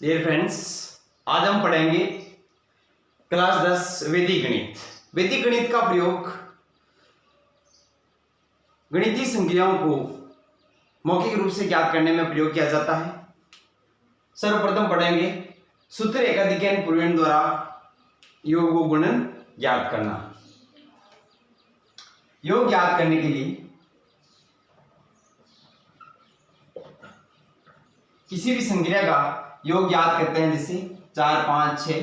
Dear friends, आज हम पढ़ेंगे क्लास 10 वैदिक गणित। वैदिक गणित का प्रयोग गणितीय संख्याओं को मौखिक रूप से ज्ञात करने में प्रयोग किया जाता है। सर्वप्रथम पढ़ेंगे सूत्र एकाधिक पूर्वेण द्वारा योग व गुणन ज्ञात करना। योग ज्ञात करने के लिए किसी भी संख्या का योग ज्ञात करते हैं, जैसे 4, 5, 6।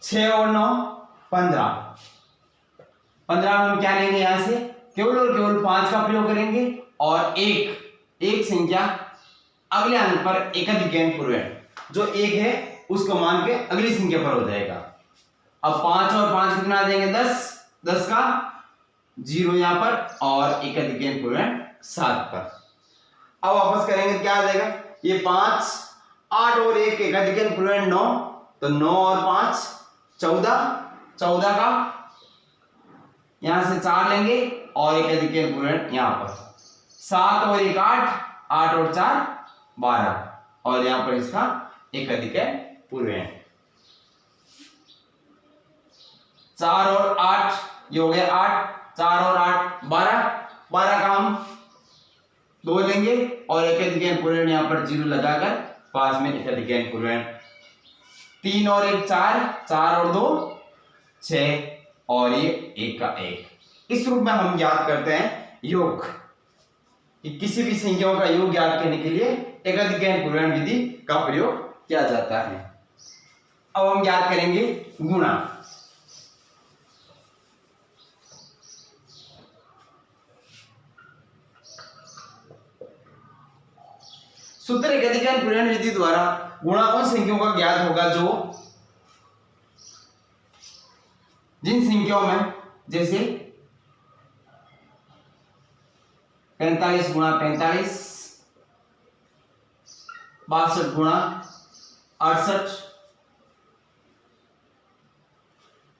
6 और 9 15। 15 हम क्या लेंगे, यहां से केवल और केवल 5 का प्रयोग करेंगे और एक संख्या अगले अंक पर एकाधिक पूर्वेण जो 1 है उसको मान के अगली संख्या पर हो जाएगा। अब 5 और 5 कितना देंगे, 10। 10 का 0 यहां पर और एकाधिक पूर्वेण 7 पर। अब वापस करेंगे क्या आ जाएगा, ये 5, 8 और 1 एकाधिक पूर्वेण 9, तो 9 और 5 14। 14 का यहां से 4 लेंगे और एकाधिक पूर्वेण यहां पर 7 और 1 8, 8 और 4 12 और यहां पर इसका एकाधिक पूर्वेण 4 और 8, ये हो गया 8, 4 और 8 12। 12 का हम 2 लेंगे और एकाधिक पूर्वेण यहां पर 0 लगाकर पास में एकाधिक पूर्वेण 3 और 1 4, 4 और 2 6 और ये 1 का 1। इस रूप में हम ज्ञात करते हैं योग। किसी भी संख्याओं का योग ज्ञात करने के लिए एकाधिक पूर्वेण विधि का प्रयोग किया जाता है। अब हम ज्ञात करेंगे गुणा। सूत्र एकाधिक पूर्वेण विधि द्वारा गुणा उन संख्याओं का ज्ञात होगा जिन संख्याओं में, जैसे 45 गुणा 45, 62 गुणा 68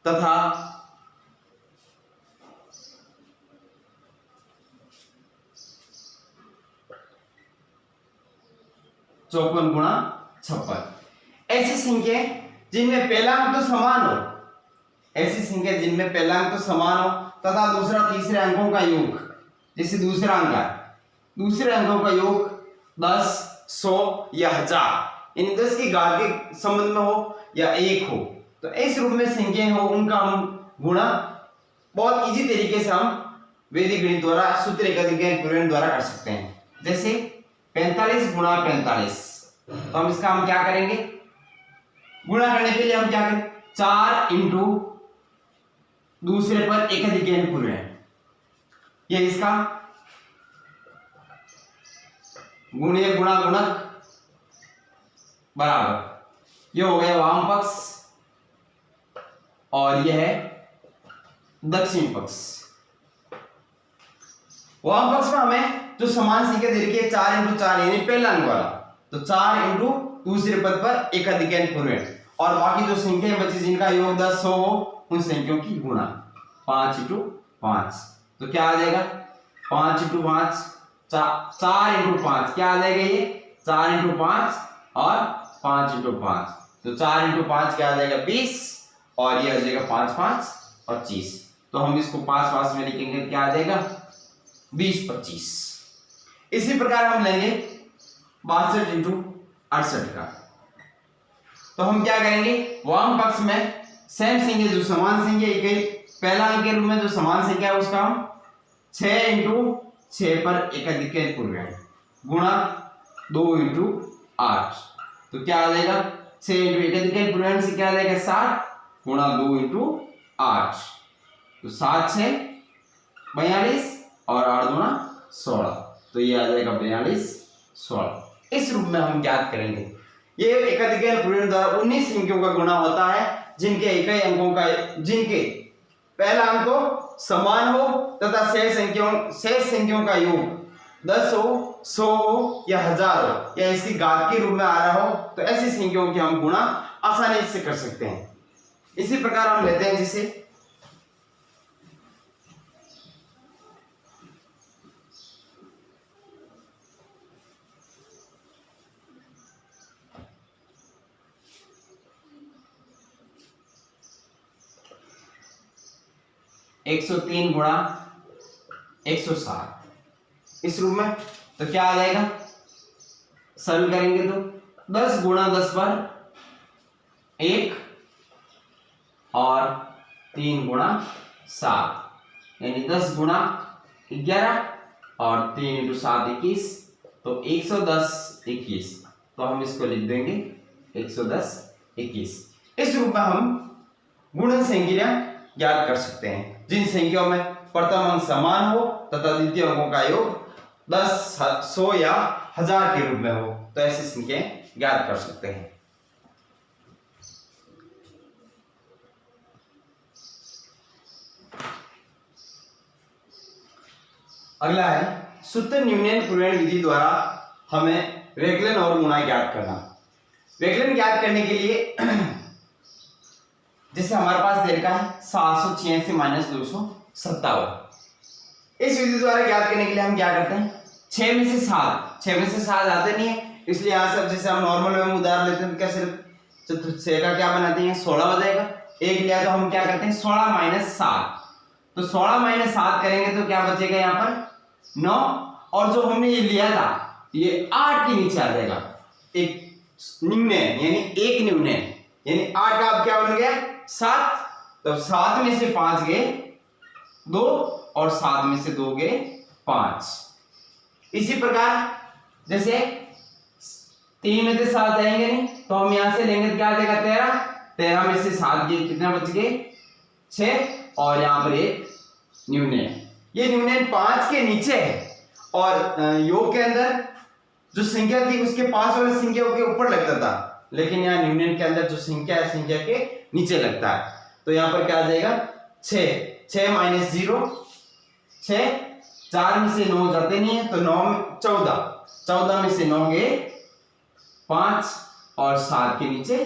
तथा 54 गुणा 56। ऐसी संख्या जिनमें पहला अंक तो समान हो, ऐसी संख्या जिनमें पहला अंक तो समान हो तथा दूसरा तीसरे अंकों का योग, जैसे दूसरा अंक है, दूसरे अंकों का योग 10, 100 या 1000, इन 10 की घात के संबंध में हो या 1 हो, तो इस रूप में संख्या हो उनका हम गुणा बहुत इजी तरीके से हम वैदिक गणित द्वारा सूत्र एकाधिक पूर्वेण द्वारा कर सकते हैं। जैसे 45 गुणा 45, तो हम इसका हम क्या करेंगे, गुणा करने के लिए हम क्या करें, 4 इंटू दूसरे पर एकाधिक पूर्वेण, ये इसका गुणित गुणा गुणक बराबर, ये हो गया वाम पक्ष और यह है दक्षिण पक्ष। वाम पक्ष में हमें जो समान संख्या दे रखी है 4 इंटू 4 यानी पहला अंक वाला, तो 4 इंटू दूसरे पद पर एकाधिक पूर्वेण और बाकी जो संख्या बची जिनका योग 10, 100 हो उन संख्याओं की गुणा 5 इंटू 5, तो क्या आ जाएगा 5 इंटू 5 4 इंटू 5 क्या आ जाएगा, ये 4 इंटू 5 और 5 इंटू 5, तो 4 इंटू 5 क्या आ जाएगा 20 और ये आ जाएगा 5 5 25, तो हम इसको 5 5 में लिखेंगे क्या आ जाएगा 20 25। इसी प्रकार हम लेंगे 62 इंटू 68 का, तो हम क्या करेंगे, वाम पक्ष में सेम संख्या जो समान संख्या पहला अंक के रूप में जो समान संख्या है उसका हम 6 इंटू 6 पर एकाधिक पूर्वेण गुणा 2 इंटू 8, तो क्या आ जाएगा 6 इंटू एकाधिक पूर्वेण से क्या आ जाएगा 60 गुणा 2 इंटू 8, तो 7 6 42 और 8 दूना 16, तो ये आ जाएगा 42 16। इस रूप में हम ज्ञात करेंगे। ये एकाधिक पूर्वेण द्वारा 19 संख्याओं का गुणा होता है जिनके इकाई अंकों का, जिनके पहला अंक तो समान हो तथा शेष संख्याओं का योग 10 हो, 100 हो या 1000 हो या इसकी घात के रूप में आ रहा हो, तो ऐसी संख्याओं की हम गुणा आसानी से कर सकते हैं। इसी प्रकार हम लेते हैं जैसे 103 गुणा 160 इस रूप में। तो क्या आ जाएगा, सरल करेंगे तो 10 गुणा 10 पर 1 और 3 गुणा 7 यानी 10 गुणा 11 और 3 इंटू 7 21 तो 110 21। तो हम इसको लिख देंगे 110 21। इस रूप में हम गुणन संख्या ज्ञात कर सकते हैं जिन संख्याओं में प्रथम अंक समान हो तथा द्वितीय अंकों का योग 10, 100 या 1000 के रूप में हो, तो ऐसी संख्याएं ज्ञात कर सकते हैं। अगला है सूत्र न्यूनन पूर्वण विधि द्वारा हमें व्यवकलन और गुणा ज्ञात करना। व्यवकलन ज्ञात करने के लिए जैसे हमारे पास दे रखा है 786 माइनस 257, इस विधि द्वारा ज्ञात करने के लिए हम क्या करते हैं, 6 में से 7 आते नहीं है, इसलिए यहाँ सब जैसे हम नॉर्मल में उदाहरण लेते हैं कैसे 6 का क्या बनाते हैं 16 बनेगा, 1 लिया तो हम क्या करते हैं 16 माइनस 7, तो 16 माइनस 7 करेंगे तो क्या बचेगा यहाँ पर 9, और जो हमने ये लिया था ये 8 के नीचे आ जाएगा, एक निम्न यानी एक निम्न यानी 8 का अब क्या बन गया 7, तो 7 में से 5 गए 2 और 7 में से 2 गए 5। इसी प्रकार जैसे 3 में से 7 जाएंगे नहीं तो हम यहां से लेंगे क्या आ जाएगा 13 में से 7 गए कितना बच गए 6, और यहां पर एक न्यूनन, ये न्यूनन 5 के नीचे है और योग के अंदर जो संख्या थी उसके पास वाली संख्या के ऊपर लगता था, लेकिन यहाँ न्यूनन के अंदर जो संख्या है संख्या के नीचे लगता है। तो यहाँ पर क्या आ जाएगा 6 माइनस 0 6, 4 में से 9 जाते नहीं है तो 9 14 में से 9 गए 5 और 7 के नीचे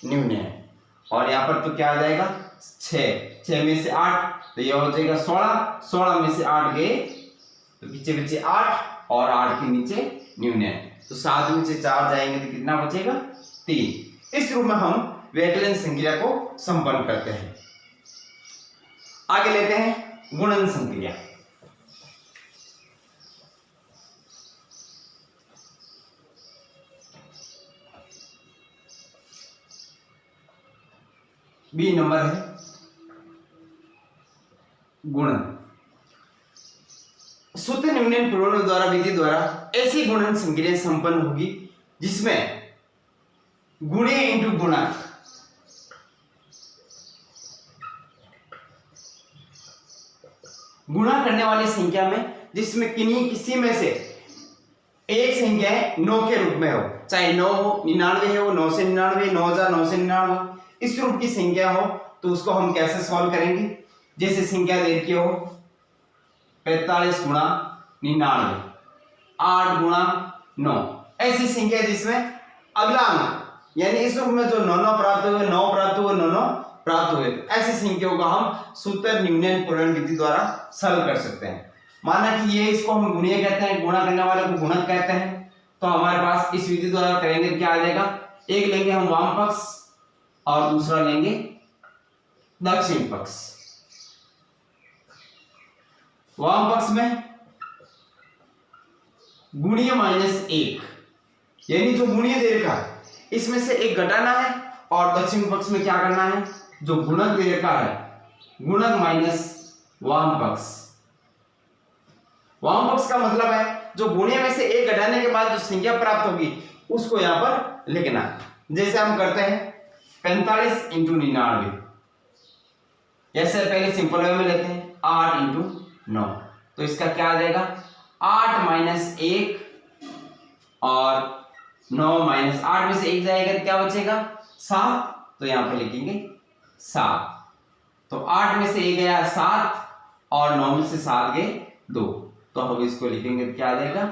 न्यूनन है, और यहाँ पर तो क्या आ जाएगा 6 में से 8 तो यह हो जाएगा 16 में से 8 गए तो पीछे 8 और 8 के नीचे न्यूनन है, तो 7 में से 4 जाएंगे तो कितना बचेगा 3। इस रूप में हम व्यवकलन संक्रिया को संपन्न करते हैं। आगे लेते हैं गुणन संक्रिया। बी नंबर है गुणन। सूत्र न्यूनन पूर्वण द्वारा विधि द्वारा ऐसी गुणन संक्रिया संपन्न होगी जिसमें गुणे इंटू गुणक गुणा करने वाली संख्या में जिसमें किसी में से एक संख्या 9 के रूप में हो, चाहे 9 हो 99 हो 9 से 99 9,999 इस रूप की संख्या हो, तो उसको हम कैसे सॉल्व करेंगे। जैसे संख्या दे रखी हो 45 गुणा 99 8 गुणा 9, ऐसी संख्या जिसमें अगला अंक यानी इस रूप में जो 9 प्राप्त हुए 9 प्राप्त हुए 9 प्राप्त हुए, ऐसी संख्याओं का हम सूत्र न्यूनन पूर्वण विधि द्वारा सरल कर सकते हैं। माना कि ये इसको हम गुणीय कहते हैं, गुणा करने वाले को गुणक कहते हैं, तो हमारे पास इस विधि द्वारा करेंगे क्या आ जाएगा, एक लेंगे हम वाम पक्ष और दूसरा लेंगे दक्षिण पक्ष। वाम पक्ष में गुणीय माइनस 1 यानी जो गुणीय दे रखा है इसमें से एक घटाना है, और दक्षिण पक्ष में क्या करना है जो गुणक दे रखा है गुणक माइनस वाम पक्ष। वाम पक्ष का मतलब है जो गुणीय में से एक घटाने के बाद जो संख्या प्राप्त होगी उसको यहां पर लिखना। जैसे हम करते हैं 45 इंटू 99, ऐसे पहले सिंपल वे में लेते हैं 8 इंटू 9, तो इसका क्या आ जाएगा 8 माइनस 1 और 9 माइनस 8 में से 1 जाएगा तो क्या बचेगा 7, तो यहां पर लिखेंगे 7। तो 8 में से 1 गया 7 और 9 में से 7 गए 2, तो हम इसको लिखेंगे तो क्या आ जाएगा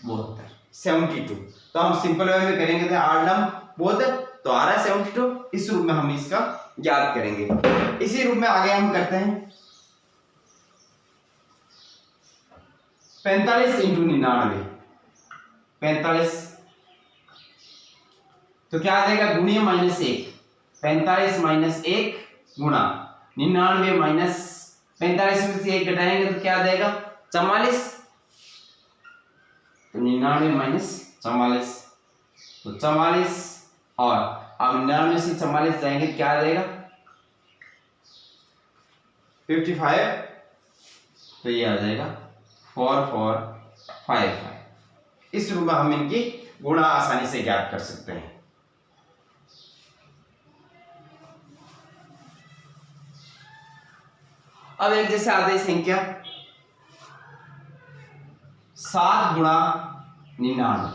72। तो हम सिंपल वे में करेंगे तो 8 9 72 तो आ रहा है 72। इस रूप में हम इसका ज्ञात करेंगे। इसी रूप में आगे हम करते हैं 45 इंटू 99 45, तो क्या आ जाएगा गुणीय माइनस 1 45 माइनस 1 गुणा 99 माइनस 45 में से 1 घटाएंगे तो क्या आ जाएगा 44, तो 99 माइनस 44, तो 44, और अब 99 से 44 जाएंगे क्या आ जाएगा 55, तो ये आ जाएगा 4455। इस रूप में हम इनकी गुणा आसानी से ज्ञात कर सकते हैं। अब एक जैसे आधी संख्या 7 गुणा 99,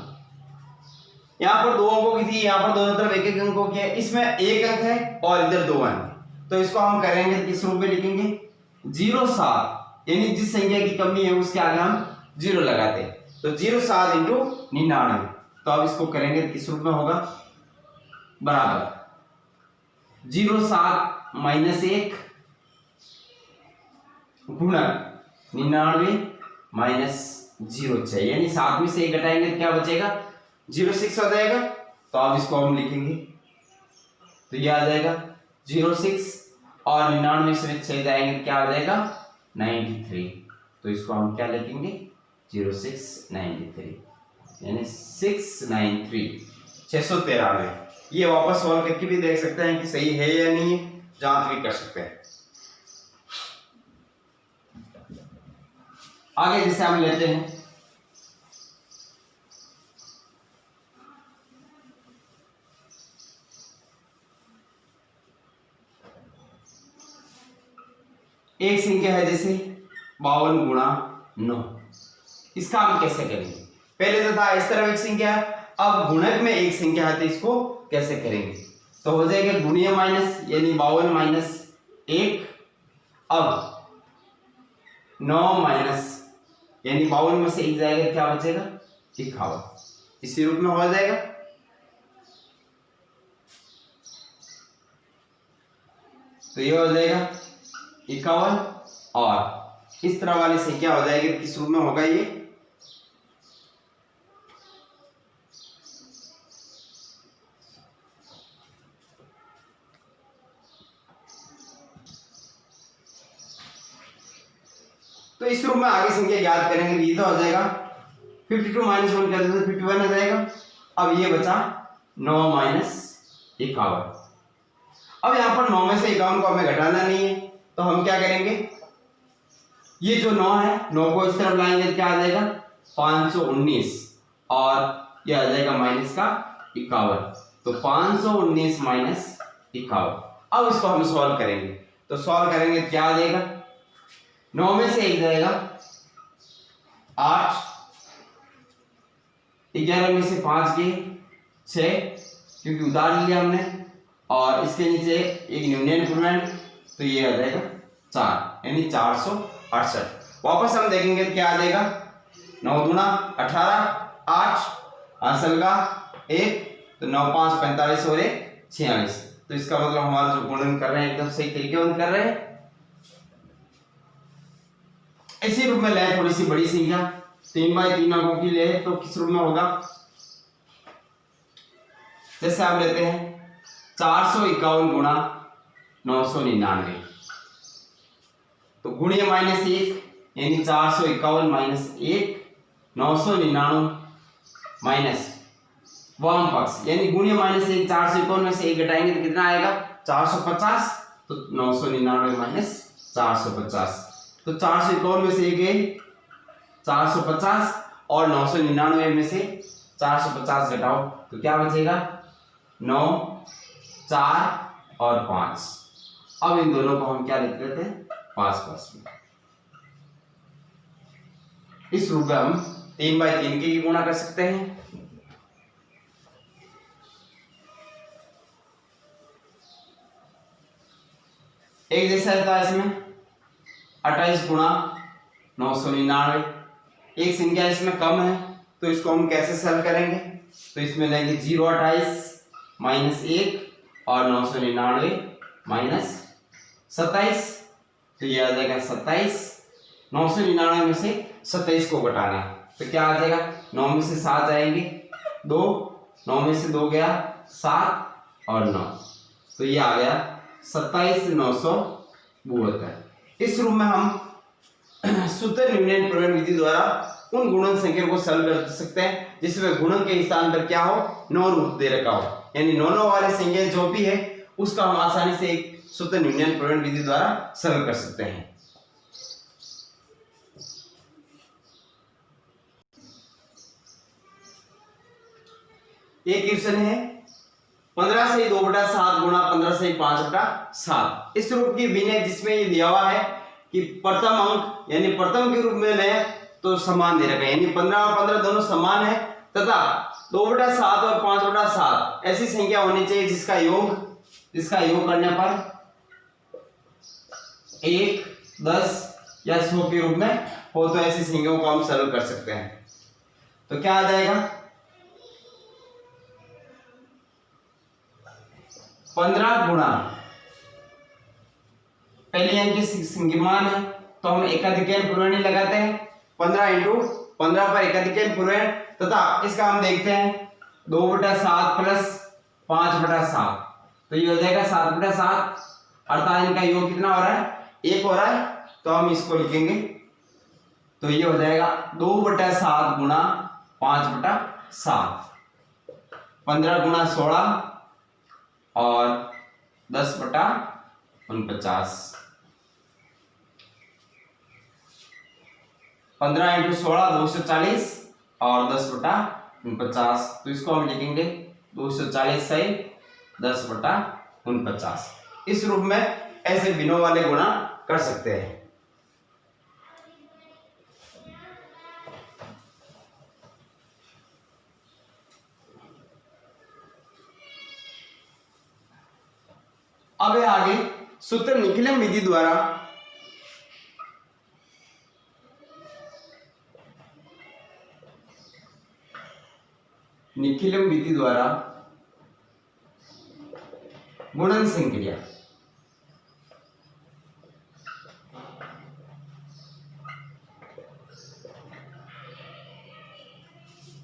यहां पर 2 अंकों की थी, यहां पर दोनों तरफ 1-1 अंकों की है, इसमें 1 अंक है और इधर 2 अंक, तो इसको हम करेंगे किस रूप में लिखेंगे 07, यानी जिस संख्या की कमी है उसके आगे हम 0 लगाते हैं, तो 07 इंटू 99, तो अब इसको करेंगे किस रूप में होगा बराबर 07 माइनस 1 गुणा 99 माइनस 06, यानी 7 में से 1 घटाएंगे तो क्या बचेगा 06 हो जाएगा, तो अब इसको हम लिखेंगे तो ये आ जाएगा 06, और 99 से 6 जाएंगे तो क्या आ जाएगा 93, तो इसको हम क्या लिखेंगे 0693, यानी 693 ये वापस सॉल्व करके भी देख सकते हैं कि सही है या नहीं है, जांच भी कर सकते हैं। आगे जैसे हम लेते हैं एक संख्या है जैसे 52 गुणा 9, इसका हम कैसे करेंगे, पहले तो था इस तरफ एक संख्या है, अब गुणक में एक संख्या है तो इसको कैसे करेंगे, तो हो जाएगा गुणीय माइनस, यानी 52 माइनस 1, अब 9 माइनस, यानी 52 में से 1 जाएगा क्या बचेगा 51, इसी रूप में हो जाएगा, तो ये हो जाएगा 51, और इस तरह वाली संख्या हो जाएगी किस रूप में होगा ये तो इस रूप में आगे संख्या याद करेंगे, ये तो हो जाएगा 52 माइनस 1 कर देते 51 आ जाएगा, अब ये बचा 9 माइनस 51, अब यहाँ पर 9 में से 51 को हमें घटाना नहीं है, तो हम क्या करेंगे, ये जो 9 है 9 को इस तरफ लाएंगे तो क्या आ जाएगा 519, और ये आ जाएगा माइनस का 51, तो 519 माइनस 51, अब इसको हम सॉल्व करेंगे, तो सॉल्व करेंगे क्या आ जाएगा 9 में से 1 जाएगा 8, 11 में से 5 के 6, क्योंकि उधार लिया हमने, और इसके नीचे एक न्यूनतम पूर्णांक, तो ये आ जाएगा 4, यानी 468। वापस हम देखेंगे तो क्या आ जाएगा 9 दूना 18, 8 आंसर का 1, तो 9 5 45 और 1 46, तो इसका मतलब हमारा जो गुणन कर रहे हैं एकदम सही तरीके से कर रहे हैं। इसी रूप में ले थोड़ी सी बड़ी संख्या 3/3 अंकों की ले तो किस रूप में होगा, जैसे आप लेते हैं 451 गुणा 999, तो गुणीय माइनस 1, यानी 451 माइनस 1 999 माइनस वाम पक्ष, यानी गुणीय माइनस 1 451 में से 1 घटाएंगे तो कितना आएगा 450, तो 999 माइनस 450, तो 451 में से 1 गए 450, और 999 में से 450 घटाओ तो क्या बचेगा 9 4 और 5, अब इन दोनों को हम क्या लिख लेते हैं 5 में, इस रूप में हम 3/3 की गुणा कर सकते हैं। एक जैसा रहता है इसमें 28 गुणा 999, एक संख्या इसमें कम है तो इसको हम कैसे सॉल्व करेंगे, तो इसमें लेंगे 028 माइनस 1 और 999 माइनस 27, तो ये आ जाएगा 27, 999 में से 27 को घटाना है तो क्या आ जाएगा 9 में से 7 जाएंगे 2, 9 में से 2 गया 7 और 9, तो ये आ गया 27,972, इस रूप में हम सूत्र यूनियन प्रमेय विधि द्वारा उन गुणन संख्या को सरल कर सकते हैं जिसमें गुणन के स्थान पर क्या हो, 9 रूप दे रखा हो, यानी 9 वाले संख्या जो भी है उसका हम आसानी से एक सूत्र यूनियन प्रमेय विधि द्वारा सरल कर सकते हैं। एक क्वेश्चन है 15 से 2/7 गुणा 15 से 5/7। इस रूप की भिन्न है जिसमें ये दिया हुआ है कि प्रथम अंक यानी प्रथम के रूप में लें तो समान दे रखा है, यानी 15 और 15 दोनों समान है तथा 2/7 और 5/7 ऐसी संख्या होनी चाहिए जिसका योग करने पर 1, 10 या 100 के रूप में हो, तो ऐसी संख्याओं को हम सरल कर सकते हैं। तो क्या आ जाएगा, 15 गुणा पहले अंक की संज्ञामान है तो हम एकाधिकरण पूर्णांक लगाते हैं, 15 इंटू 15 पर एकाधिकरण पूर्णांक तथा इसका हम देखते हैं 2/7 प्लस 5/7, तो ये हो जाएगा 7/7, अर्थात इनका योग कितना हो रहा है, 1 हो रहा है, तो हम इसको लिखेंगे तो ये हो जाएगा 2/7 गुणा 5/7, 15 गुणा 16 और 10/49, 15 इंटू 16 240 और 10/49, तो इसको हम लिखेंगे 240 से 10/49। इस रूप में ऐसे बिनों वाले गुणा कर सकते हैं। अब आगे सूत्र निखिलम विधि द्वारा गुणन संक्रिया।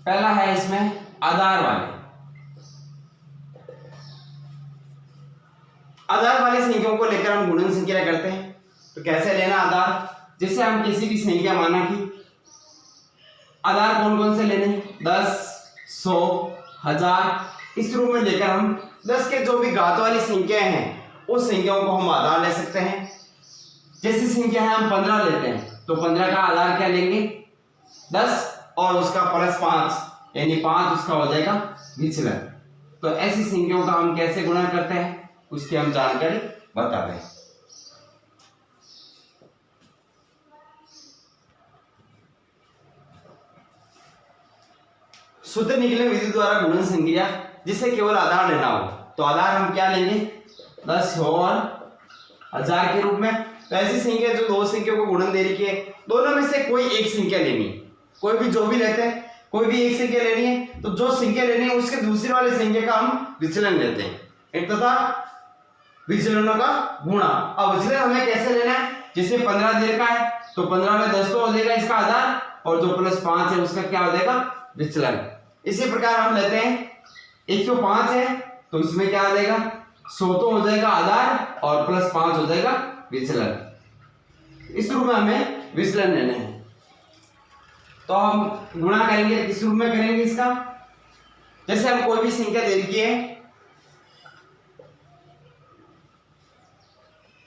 पहला है इसमें आधार वाली संख्याओं को लेकर हम गुणन संक्रिया करते हैं। तो कैसे लेना आधार, जैसे हम किसी भी संख्या माना कि आधार कौन कौन से लेने हैं, 10, 100, 1000, इस रूप में लेकर हम 10 के जो भी घात वाली संख्याएं हैं उस संख्याओं को हम आधार ले सकते हैं। जैसी संख्या है हम 15 लेते हैं तो 15 का आधार क्या लेंगे, 10 और उसका प्लस 5 यानी 5 उसका हो जाएगा विचलन। तो ऐसी संख्याओं का हम कैसे गुणा करते हैं उसकी हम जानकारी बता रहे हैं। सूत्र निकले विधि द्वारा गुणन संक्रिया, जिसे केवल आधार लेना हो तो आधार हम क्या लेंगे, 10, 100 और 1000 के रूप में। तो ऐसी संख्या जो दो संख्याओं को गुणन दे रही है, दोनों में से कोई एक संख्या लेनी है, कोई भी जो भी लेते हैं कोई भी एक संख्या लेनी है, तो जो संख्या लेनी है उसके दूसरी वाले संख्या का हम विचलन लेते हैं, एक तथा विचलनों का गुणा। अब विचलन हमें कैसे लेना है, जैसे 15 दे रखा है तो 15 में 10 तो हो जाएगा इसका आधार और जो प्लस 5 है उसका क्या हो जाएगा विचलन। इसी प्रकार हम लेते हैं 105 है तो इसमें क्या आ जाएगा 100 तो हो जाएगा आधार और प्लस 5 हो जाएगा विचलन। इस रूप में हमें विचलन लेने हैं, तो हम गुणा करेंगे किस रूप में करेंगे इसका, जैसे हम कोई भी संख्या दे रखी है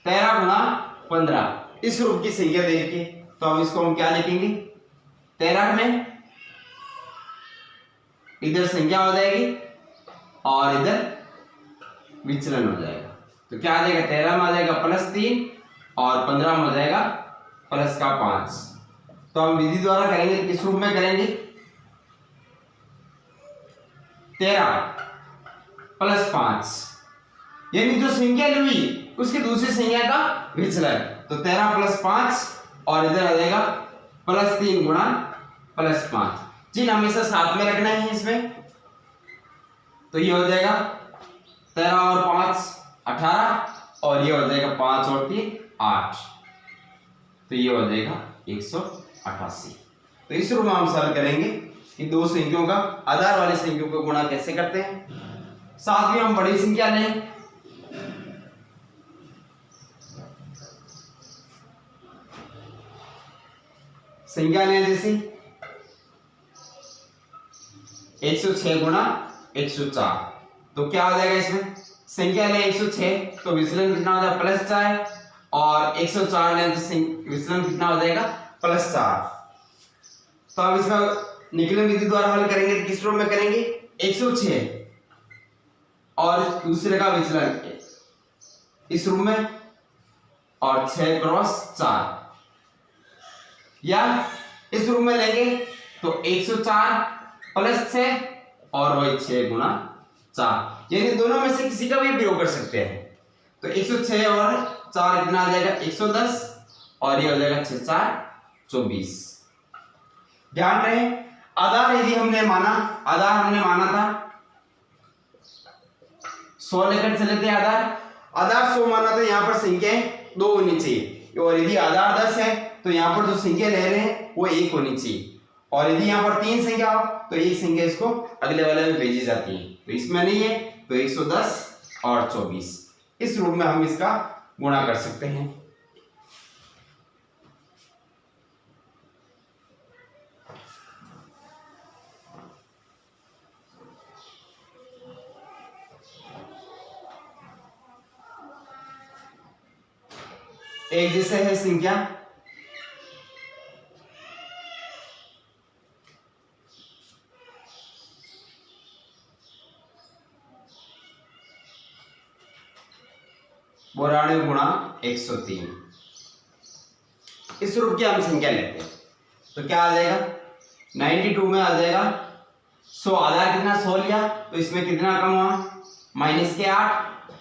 13 गुणा 15, इस रूप की संख्या दे रखी है, तो हम इसको हम क्या लिखेंगे, 13 में इधर संख्या हो जाएगी और इधर विचलन हो जाएगा। तो क्या आ जाएगा, 13 में आ जाएगा +3 और 15 में हो जाएगा प्लस का 5। तो हम विधि द्वारा करेंगे, किस रूप में करेंगे, 13 + 5 यानी जो संख्या ली उसकी दूसरी संख्या का विचलन। तो 13 + 5 और इधर आ जाएगा +3 गुणा +5। जिन हमेशा साथ में रखना है इसमें, तो ये हो जाएगा 13 और 5 18 और ये हो जाएगा 5 और 3 8, तो ये हो जाएगा 188। तो इस रूप में हम सरल करेंगे कि दो संख्याओं का आधार वाली संख्याओं को गुणा कैसे करते हैं। साथ में हम बड़ी संख्या लें, संख्या लें जैसे 106 गुणा 104, तो क्या हो जाएगा इसमें, संख्या लें 106 तो विचलन कितना हो जाएगा +4, और 104 लें तो विचलन कितना हो जाएगा +4। तो अब इसका निकलन विधि द्वारा हल करेंगे तो किस रूप में करेंगे, 106 और दूसरे का विचलन इस रूप में और 6 क्रॉस 4, या इस रूप में लेंगे तो 104 + 6 और वही 6 गुणा 4, यानी दोनों में से किसी का भी प्रयोग कर सकते हैं। तो 106 और 4 कितना आ जाएगा 110, और ये हो जाएगा 6 4 24। ध्यान रहे आधार यदि हमने माना था 100 लेकर चले थे, आधार 100 माना तो यहाँ पर संख्याएं 2 होनी चाहिए, और यदि आधार 10 है तो यहाँ पर जो संख्या ले रहे हैं वो 1 होनी चाहिए, और यदि यहाँ पर 3 संख्या हो तो एक संख्या इसको अगले वाले में भेजी जाती है, तो इसमें नहीं है तो 110 और 24 इस रूप में हम इसका गुणा कर सकते हैं। एक जैसे है संख्या बोराणु गुणा 103, इस रूप की हम संख्या लेते हैं तो क्या आ जाएगा 92 में आ जाएगा 100, आधार कितना 100 लिया तो इसमें कितना कम हुआ -8,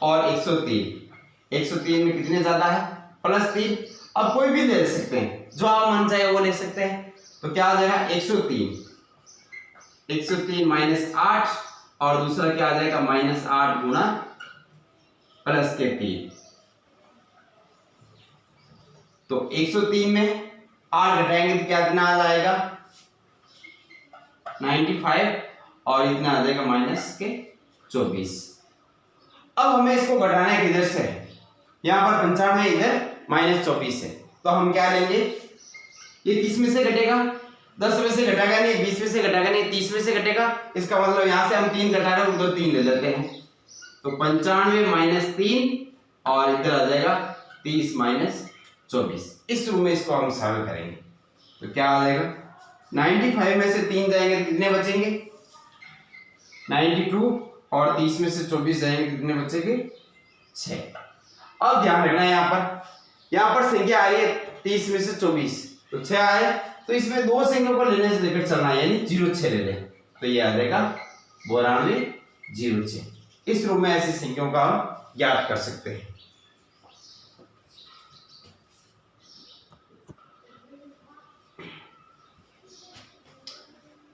और 103 में कितने ज्यादा है +3। अब कोई भी ले सकते हैं, जो आप मन चाहे वो ले सकते हैं, तो क्या आ जाएगा 103 -8, और दूसरा क्या आ जाएगा -8 गुणा +3, तो 103 में 8 घटाएंगे तो क्या कितना आ जाएगा 95, और इतना आ जाएगा -24। अब हमें इसको घटाना है किधर से, यहाँ पर 95 इधर -24 है, तो हम क्या लेंगे, ये 30 में से घटेगा, 10 में से घटेगा नहीं, 20 में से घटेगा नहीं, 30 में से घटेगा, इसका मतलब यहाँ से हम 3 घटाकर उधर 3 ले लेते हैं, तो 95 -3, और इधर आ जाएगा 30 -24। इस रूप में इसको हम सरल करेंगे तो क्या आ जाएगा 95 में से 3 जाएंगे तो कितने बचेंगे 92, और 30 में से 24 जाएंगे कितने बचेंगे 6। अब ध्यान रखना है यहाँ पर संख्या आई है 30 में से 24, तो 6 आए, तो इसमें 2 संख्या को लेने से लेकर चलना है, यानी 06 ले लें, तो ये आ जाएगा 92 06। इस रूप में ऐसी संख्याओं का हम ज्ञात कर सकते हैं।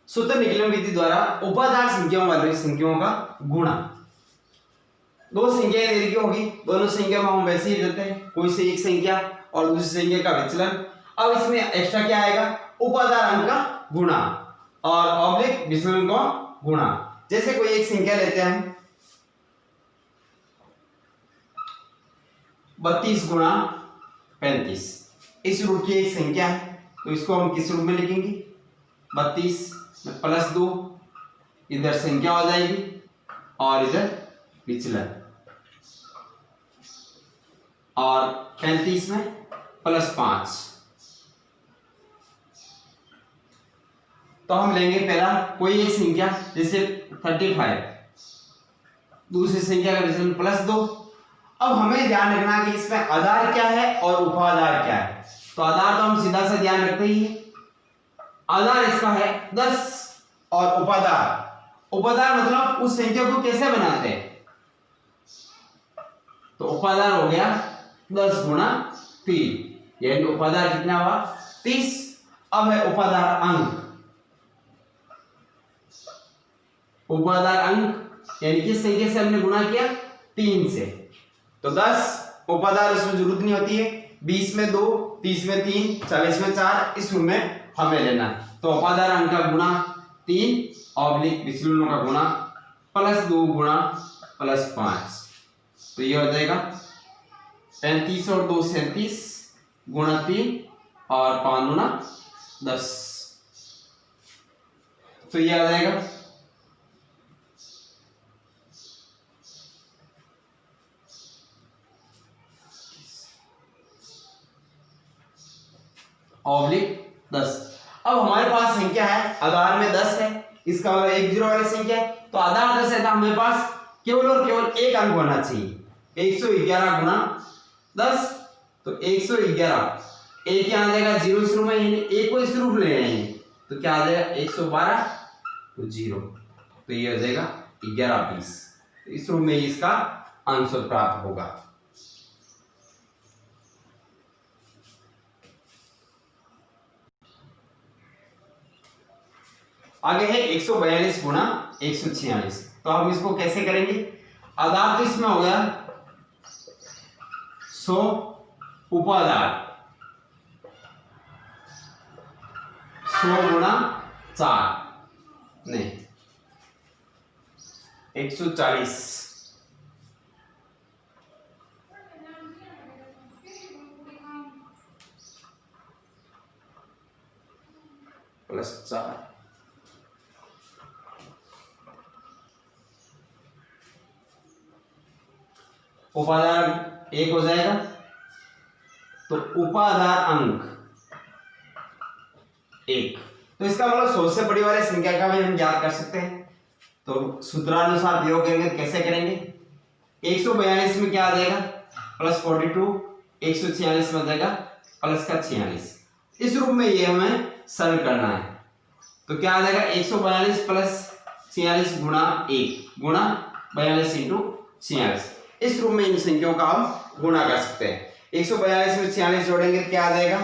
सूत्र निकलन विधि द्वारा उपाधार संख्याओं वाली संख्याओं का गुणा, 2 संख्याएं दे रखी होगी, दोनों संख्या में हम वैसे ही देते हैं, कोई से एक संख्या और दूसरी संख्या का विचलन। अब इसमें एक्स्ट्रा क्या आएगा, उपाधार अंक का गुणा और ऑब्लिक विचलन का गुणा। जैसे कोई एक संख्या लेते हैं हम 32 गुणा 35, इस रूप की एक संख्या है, तो इसको हम किस रूप में लिखेंगे 32 में +2, इधर संख्या हो जाएगी और इधर विचलन, और 35 में +5। तो हम लेंगे पहला कोई एक संख्या जैसे 35, दूसरी संख्या का विचलन +2। अब हमें ध्यान रखना कि इसमें आधार क्या है और उपाधार क्या है। तो आधार तो हम सीधा सा ध्यान रखते ही है, आधार इसका है 10, और उपाधार मतलब उस संख्या को कैसे बनाते हैं, तो उपाधार हो गया 10 गुणा 3, यानी उपाधार कितना हुआ 30। अब है उपाधार अंक, उपाधार अंक यानी किस संख्या से हमने गुणा किया 3 से, तो 10 उपाधार इसमें जरूरत नहीं होती है, 20 में 2, 30 में 3, 40 में 4, इस रूप में हमें लेना। तो उपाधार अंक का गुणा 3 ऑब्लिक विचलनों का गुणा +2 गुणा +5, तो ये हो जाएगा 35 और 2 37 गुणा 3 और 5 गुणा 10, तो ये आ जाएगा ऑब्लिक 10। अब हमारे पास संख्या है, आधार में 10 है, इसका मतलब एक जीरो वाली संख्या है, तो आधार 10 है तो हमारे पास केवल और केवल एक अंक होना चाहिए। 111 गुना 10, तो 111, एक यहाँ आ जाएगा जीरो इस रूप में, एक को इस रूप में ले आएंगे तो क्या आ जाएगा 112, तो जीरो, तो ये हो जाएगा 11 20, तो इस रूप में इसका आंसर प्राप्त होगा। आगे है 142 गुना 146, तो हम इसको कैसे करेंगे? आधार तो इसमें हो गया 100, उपाधार 100 गुना 4 नहीं 140 प्लस 4, उपाधार एक हो जाएगा, तो उपाधार अंक 1, तो इसका मतलब 100 से बड़ी वाली संख्या का भी हम ज्ञात कर सकते हैं। तो सूत्रानुसार प्रयोग करेंगे तो कैसे करेंगे? 142 में क्या आ जाएगा प्लस 42, 146 में आ जाएगा प्लस का 46, इस रूप में ये हमें सरल करना है। तो क्या आ जाएगा 142 प्लस 46 गुणा 1 गुणा 42 इंटू 46, इस रूप में इन संख्याओं का हम गुणा कर सकते हैं। 142 में 46 जोड़ेंगे तो क्या आ जाएगा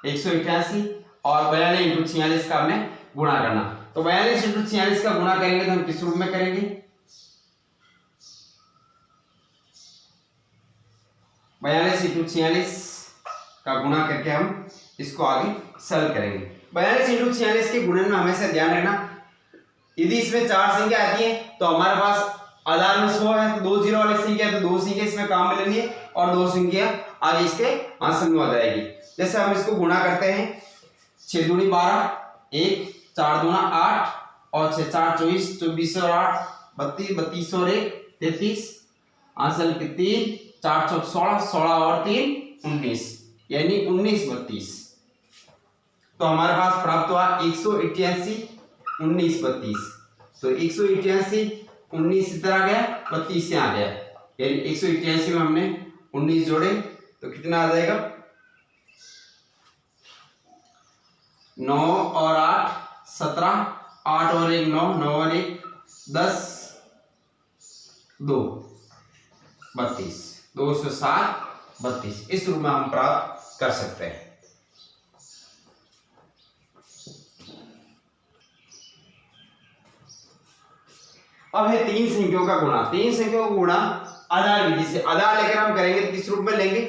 188, और 42 इंटू 46 का हमें गुणा करना, तो 42 इंटू 46 का गुणा करेंगे तो हम किस रूप में करेंगे? 42 इंटू 46 का गुणा करके हम इसको आगे सरल करेंगे। 42 इंटू 46 के गुणन में हमेशा ध्यान रखना, यदि इसमें 4 संख्या आती है तो हमारे पास आधार में 100 है, तो 2 जीरो वाली संख्या है तो 2 संख्या इसमें काम में लेनी है और 2 संख्या आगे इसके आंसर में आ जाएगी। जैसे हम इसको गुणा करते हैं, 6 दूनी 12, 1 4 दूना 8 और 6 4 24, 24 और 8 32, 32 और 1 33, आंसर के 3 4 चौक 16, 16 और 3 19, यानी 19 32। तो हमारे पास प्राप्त हुआ 188 19 32, तो 188 19 इधर आ गया, 32 से आ गया, यानी 188 में हमने 19 जोड़े तो कितना आ जाएगा 9 और 8 17, 8 और 1 9, 9 और 1 10, 2 32, 207 32, इस रूप में हम प्राप्त कर सकते हैं। अब है 3 संख्याओं का गुणा। 3 संख्याओं का गुणा आधार विधि से, आधार लेकर हम करेंगे तो किस रूप में लेंगे?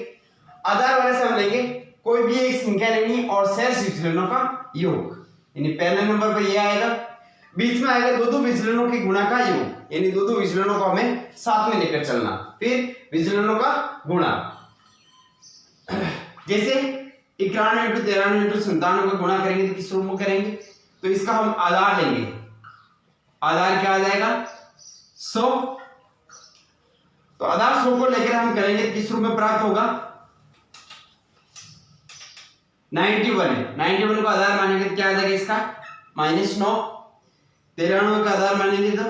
आधार वाले से हम लेंगे कोई भी एक संख्या लेनी है और शेष विचलनों का योग, यानी पहले नंबर पर ये आएगा, बीच में आएगा दो विचलनों के गुणा का योग, यानी दो विचलनों को हमें साथ में लेकर चलना, फिर विचलनों का गुणा। जैसे 91 इंटू 93 इंटू 97 का गुणा करेंगे तो किस रूप में करेंगे? तो इसका हम आधार लेंगे, आधार क्या आ जाएगा 100, तो आधार 100 को लेकर हम करेंगे तो किस रूप में प्राप्त होगा 91 है, 91 को आधार मानेंगे तो क्या आ जाएगा इसका -9, 93 का आधार मानेंगे तो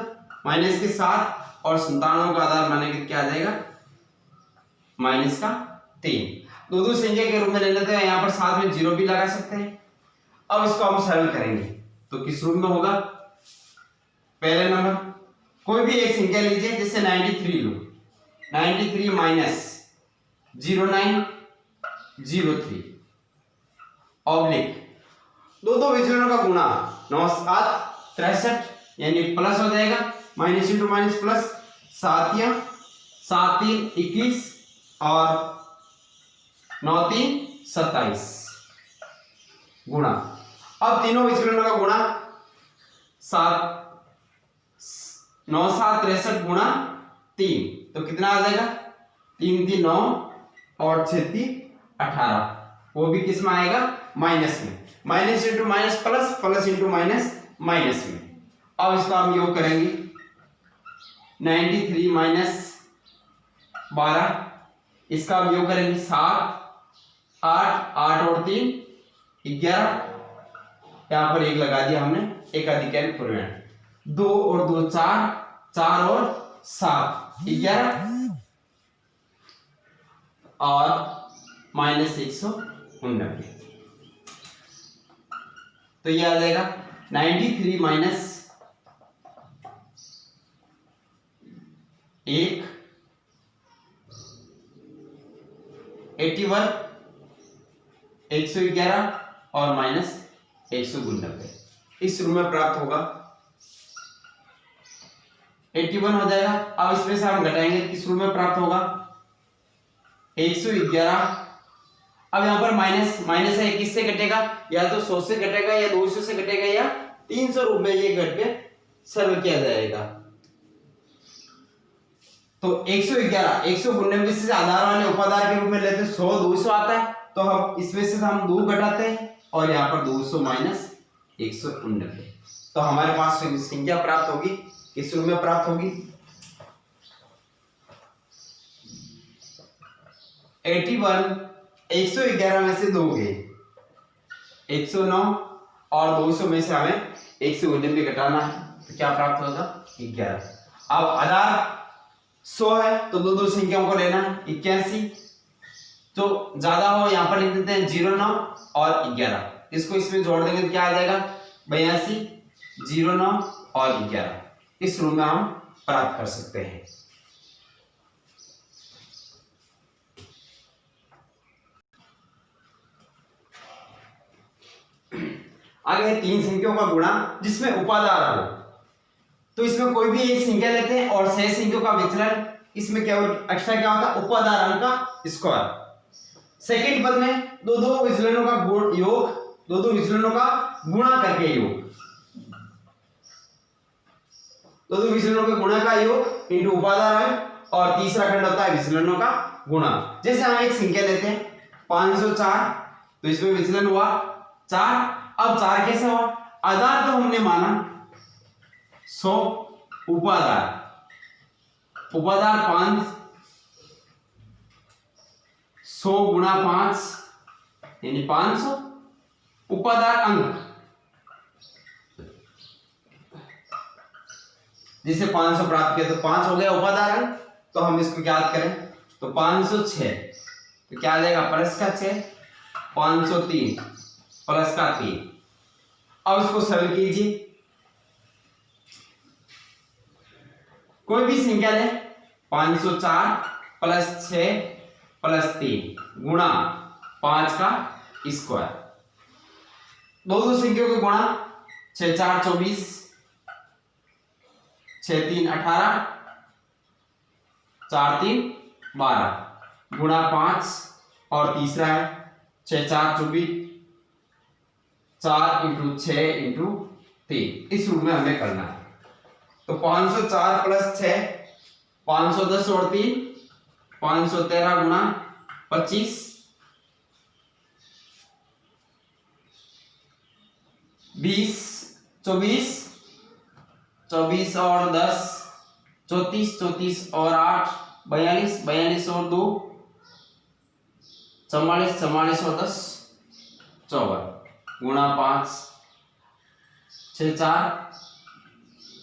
माइनस के 7 और 97 का आधार मानेंगे तो क्या आ जाएगा -3। दो संख्या के रूप में ले लेते हैं, यहाँ पर साथ में जीरो भी लगा सकते हैं। अब इसको हम सरल करेंगे तो किस रूप में होगा? पहले नंबर कोई भी एक संख्या लीजिए, जैसे 93 लो, 93 माइनस 09 03 ऑब्लिक दो विचलनों का गुणा 9 7 63, यानी प्लस हो जाएगा, माइनस इंटू माइनस प्लस, 7 या 7 3 21 और 9 3 27 गुणा। अब तीनों विचलनों का गुणा 9 7 63 गुणा 3, तो कितना आ जाएगा 3 3 9 और 6 3 18, वो भी किस में आएगा? माइनस में। Minus into minus plus, plus into minus minus में। अब इसका हम योग करेंगे, 93 माइनस 12, इसका हम योग करेंगे 7 8 8 और 3 11, यहाँ पर 1 लगा दिया हमने, एक अधिकरण पूर्णांक, 2 और 2 4, 4 और 7 11 और माइनस 189। तो ये आ जाएगा 93 माइनस 1 81 111 और माइनस 189 इस रूप में प्राप्त होगा। 81 हो जाएगा। अब इसमें से हम घटाएंगे, किस रूप में प्राप्त होगा? 111। अब यहाँ पर माइनस माइनस है, किससे घटेगा? या तो 100 से घटेगा, या 200 से घटेगा, या 300 रूप में ये घट के सर्व किया जाएगा। तो 111 199 से आधार वाले उपादान के रूप में लेते 100 200 आता है, तो हम इसमें से हम 2 घटाते हैं और यहाँ पर 200 माइनस 189, तो हमारे पास संख्या प्राप्त होगी, किस रूप में प्राप्त होगी? 81 111 में से 2 गए 109 और 200 में से हमें 189 घटाना है, तो क्या प्राप्त होगा? 11। अब आधार 100 है तो दो संख्याओं को लेना है, 81, तो ज्यादा हो यहाँ पर लिख देते हैं 09 और 11, इसको इसमें जोड़ देंगे तो क्या आ जाएगा? 82 09 और 11, इस रूप में हम प्राप्त कर सकते हैं। आगे है 3 संख्याओं का गुणा जिसमें उपादान हो, तो इसमें कोई भी एक संख्या लेते हैं और शेष संख्याओं का विचलन, इसमें केवल एक्स्ट्रा क्या होता है? उपादान का स्क्वायर। सेकंड पद में दो विचलनों का योग, दो विचलनों का गुणा करके योग, दो विचलनों के गुणा का योग इंटू उपादान, और तीसरा खंड होता है विचलनों का गुणा। जैसे हम एक संख्या लेते हैं 504, तो इसमें विचलन हुआ 4। अब 4 कैसे हुआ? आधार तो हमने माना 100, उपादार 5, 100 गुणा 5 यानी 500, उपादार अंक, जिसे 500 प्राप्त किया तो 5 हो गया उपादार अंक, तो हम इसको याद करें तो 506, तो क्या आ जाएगा? प्लस का 6, 503 प्लस का 3। अब इसको सरल कीजिए, कोई भी संख्या ले, 504 प्लस 6 प्लस 3 गुणा 5 का स्क्वायर, दो संख्याओं के गुणा, 6 4 24, 6 3 18, 4 3 12 गुणा 5, और तीसरा है 6 4 24, 4 इंटू 6 इंटू 3, इस रूप में हमें करना है। तो 504 प्लस 6 510 और 3 513 गुणा 25, 20 24 24 और 10 34 34 और 8 42 42 और 2 44 44 और 10 54 गुणा 5 6 4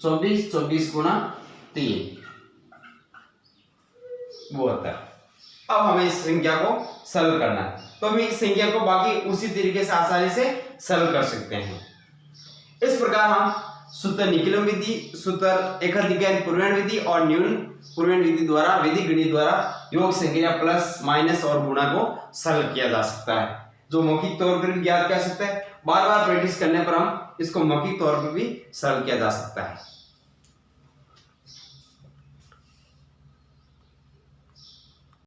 24 24 गुणा 3 वो होता है। अब हमें इस संख्या को सरल करना है, तो हम इस संख्या को बाकी उसी तरीके से आसानी से सरल कर सकते हैं। इस प्रकार हम सूत्र निकलन विधि, सूत्र एकाधिकरण पूर्णांक विधि और न्यून पूर्णांक विधि द्वारा, विधि गणित द्वारा योग संख्या प्लस माइनस और गुणा को सरल किया जा सकता है, जो मौखिक तौर पर भी याद कर सकते हैं। बार बार प्रैक्टिस करने पर हम इसको मौखिक तौर पर भी सरल किया जा सकता है।